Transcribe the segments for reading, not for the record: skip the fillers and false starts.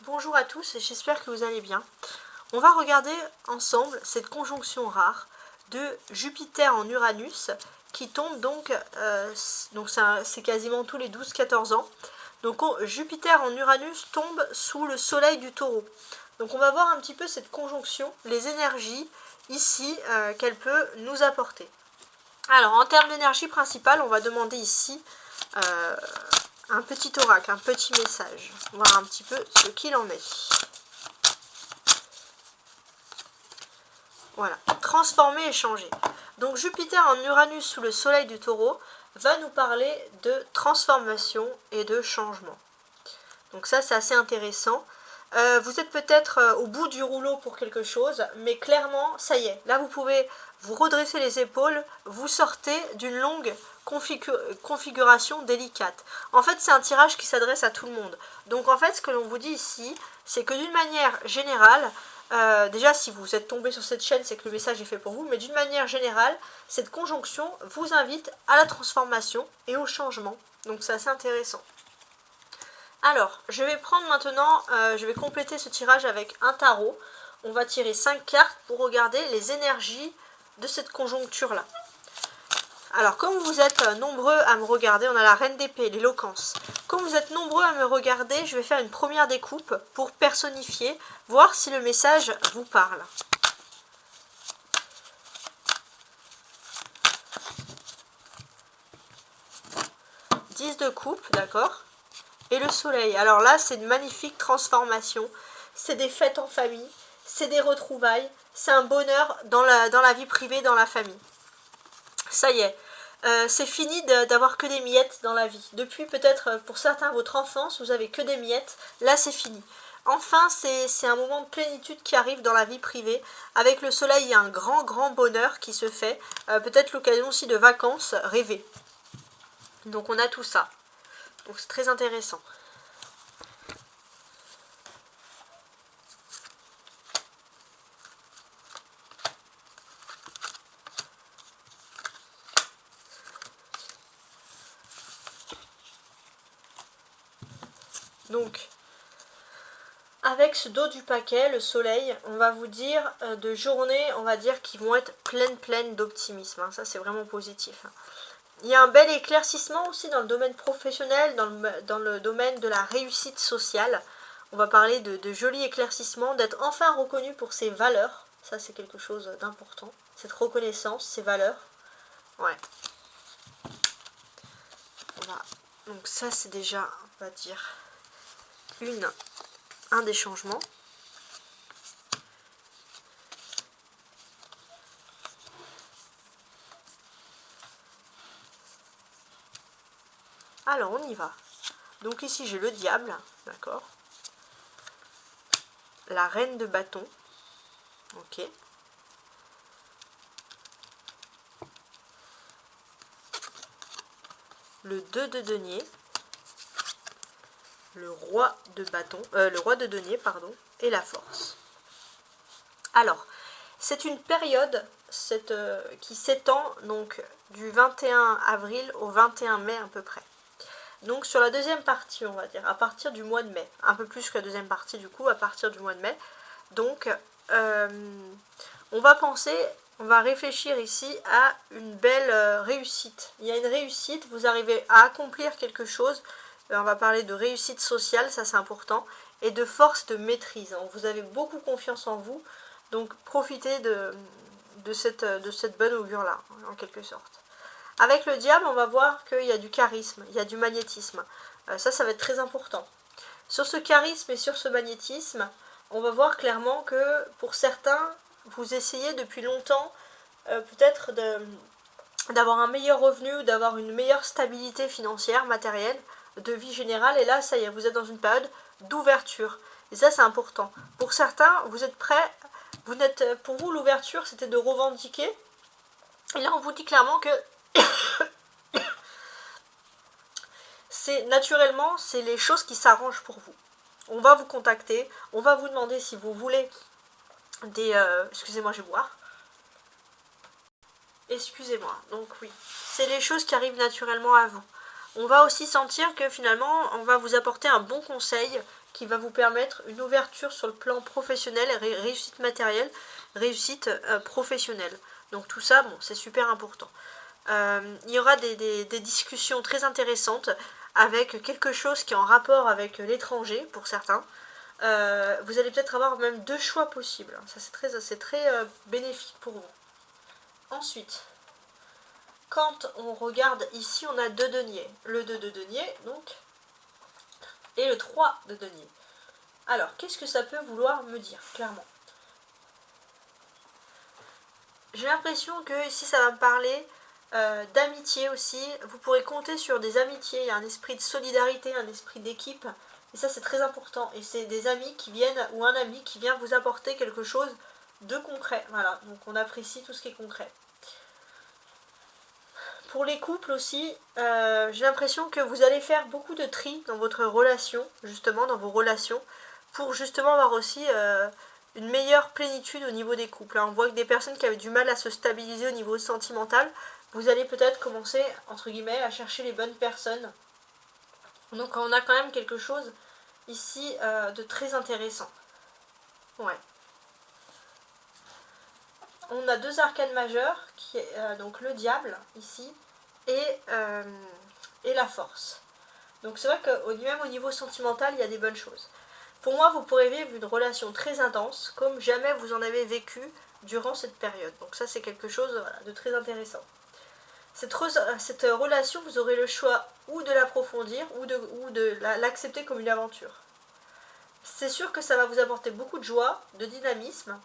Bonjour à tous et j'espère que vous allez bien. On va regarder ensemble cette conjonction rare de Jupiter en Uranus qui tombe donc c'est quasiment tous les 12-14 ans. Donc Jupiter en Uranus tombe sous le soleil du Taureau. Donc on va voir un petit peu cette conjonction, les énergies ici qu'elle peut nous apporter. Alors en termes d'énergie principale, on va demander ici un petit oracle, un petit message. Voir un petit peu ce qu'il en est. Voilà, transformer et changer. Donc Jupiter en Uranus sous le soleil du Taureau va nous parler de transformation et de changement. Donc ça c'est assez intéressant. Vous êtes peut-être au bout du rouleau pour quelque chose, mais clairement, ça y est, là vous pouvez vous redresser les épaules, vous sortez d'une longue configuration délicate. En fait, c'est un tirage qui s'adresse à tout le monde. Donc en fait, ce que l'on vous dit ici, c'est que d'une manière générale, déjà si vous êtes tombé sur cette chaîne, c'est que le message est fait pour vous, mais d'une manière générale, cette conjonction vous invite à la transformation et au changement. Donc c'est assez intéressant. Alors, je vais prendre maintenant, je vais compléter ce tirage avec un tarot. On va tirer 5 cartes pour regarder les énergies de cette conjoncture-là. Alors, comme vous êtes nombreux à me regarder, on a la reine d'épée, l'éloquence. Comme vous êtes nombreux à me regarder, je vais faire une première découpe pour personnifier, voir si le message vous parle. « 10 de coupe, d'accord ? Et le soleil. Alors là, c'est une magnifique transformation. C'est des fêtes en famille, c'est des retrouvailles, c'est un bonheur dans la vie privée, dans la famille. Ça y est, c'est fini d'avoir que des miettes dans la vie. Depuis peut-être pour certains votre enfance, vous avez que des miettes. Là, c'est fini. Enfin, c'est un moment de plénitude qui arrive dans la vie privée. Avec le soleil, il y a un grand bonheur qui se fait. Peut-être l'occasion aussi de vacances rêvées. Donc on a tout ça. Donc c'est très intéressant. Donc, avec ce dos du paquet, le soleil, on va vous dire de journées, on va dire, qui vont être pleines d'optimisme. Hein. Ça, c'est vraiment positif. Hein. Il y a un bel éclaircissement aussi dans le domaine professionnel, dans le domaine de la réussite sociale. On va parler de jolis éclaircissements, d'être enfin reconnu pour ses valeurs. Ça, c'est quelque chose d'important. Cette reconnaissance, ses valeurs. Ouais. Voilà. Donc ça, c'est déjà, on va dire, un des changements. Alors, on y va. Donc ici, j'ai le diable, d'accord. La reine de bâton, ok. Le 2 de denier, le roi de bâton, le roi de denier, pardon, et la force. Alors, c'est une période qui s'étend donc du 21 avril au 21 mai à peu près. Donc sur la deuxième partie, on va dire, à partir du mois de mai, un peu plus que la deuxième partie du coup, à partir du mois de mai. Donc, on va réfléchir ici à une belle réussite. Il y a une réussite, vous arrivez à accomplir quelque chose. On va parler de réussite sociale, ça c'est important, et de force de maîtrise. Hein. Vous avez beaucoup confiance en vous, donc profitez de cette bonne augure-là, en quelque sorte. Avec le diable, on va voir qu'il y a du charisme, il y a du magnétisme. Ça va être très important. Sur ce charisme et sur ce magnétisme, on va voir clairement que pour certains, vous essayez depuis longtemps peut-être d'avoir un meilleur revenu, d'avoir une meilleure stabilité financière, matérielle, de vie générale. Et là, ça y est, vous êtes dans une période d'ouverture. Et ça, c'est important. Pour certains, vous êtes prêts, pour vous, l'ouverture, c'était de revendiquer. Et là, on vous dit clairement que naturellement, c'est les choses qui s'arrangent pour vous. On va vous contacter, on va vous demander si vous voulez des... excusez-moi, je vais boire. Excusez-moi, donc oui, c'est les choses qui arrivent naturellement à vous. On va aussi sentir que finalement, on va vous apporter un bon conseil qui va vous permettre une ouverture sur le plan professionnel, réussite matérielle, réussite professionnelle. Donc tout ça, bon, c'est super important. Il y aura des discussions très intéressantes avec quelque chose qui est en rapport avec l'étranger pour certains. Vous allez peut-être avoir même 2 choix possibles. Ça c'est très bénéfique pour vous. Ensuite, quand on regarde ici, on a 2 deniers. Le 2 de denier, donc, et le 3 de denier. Alors, qu'est-ce que ça peut vouloir me dire, clairement? J'ai l'impression que ici, ça va me parler d'amitié aussi. Vous pourrez compter sur des amitiés. Il y a un esprit de solidarité, un esprit d'équipe. Et ça, c'est très important. Et c'est des amis qui viennent, ou un ami qui vient vous apporter quelque chose de concret. Voilà, donc on apprécie tout ce qui est concret. Pour les couples aussi, j'ai l'impression que vous allez faire beaucoup de tri dans votre relation, justement, dans vos relations, pour justement avoir aussi une meilleure plénitude au niveau des couples. On voit que des personnes qui avaient du mal à se stabiliser au niveau sentimental, vous allez peut-être commencer, entre guillemets, à chercher les bonnes personnes. Donc on a quand même quelque chose ici de très intéressant. Ouais. On a 2 arcanes majeures, qui est donc le diable, ici, et la force. Donc c'est vrai que même au niveau sentimental, il y a des bonnes choses. Pour moi, vous pourrez vivre une relation très intense, comme jamais vous en avez vécu durant cette période. Donc ça, c'est quelque chose voilà, de très intéressant. Cette relation, vous aurez le choix ou de l'approfondir, ou de l'accepter comme une aventure. C'est sûr que ça va vous apporter beaucoup de joie, de dynamisme,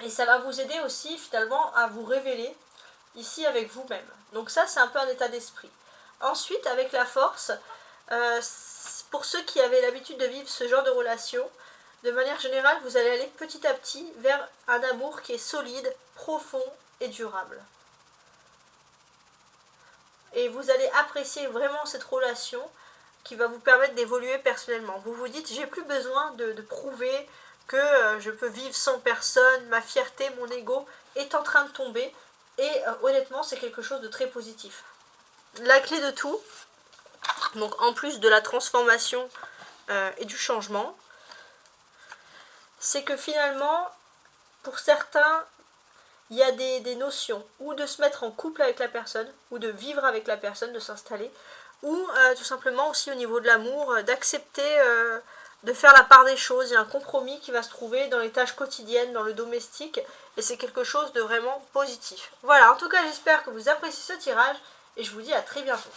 et ça va vous aider aussi finalement à vous révéler ici avec vous-même. Donc ça, c'est un peu un état d'esprit. Ensuite, avec la force, pour ceux qui avaient l'habitude de vivre ce genre de relation, de manière générale, vous allez aller petit à petit vers un amour qui est solide, profond et durable. Et vous allez apprécier vraiment cette relation qui va vous permettre d'évoluer personnellement. Vous vous dites, j'ai plus besoin de prouver que je peux vivre sans personne, ma fierté, mon ego est en train de tomber. Et honnêtement, c'est quelque chose de très positif. La clé de tout, donc en plus de la transformation et du changement, c'est que finalement, pour certains, il y a des notions, ou de se mettre en couple avec la personne, ou de vivre avec la personne, de s'installer, ou tout simplement aussi au niveau de l'amour, d'accepter de faire la part des choses. Il y a un compromis qui va se trouver dans les tâches quotidiennes, dans le domestique, et c'est quelque chose de vraiment positif. Voilà, en tout cas j'espère que vous appréciez ce tirage, et je vous dis à très bientôt.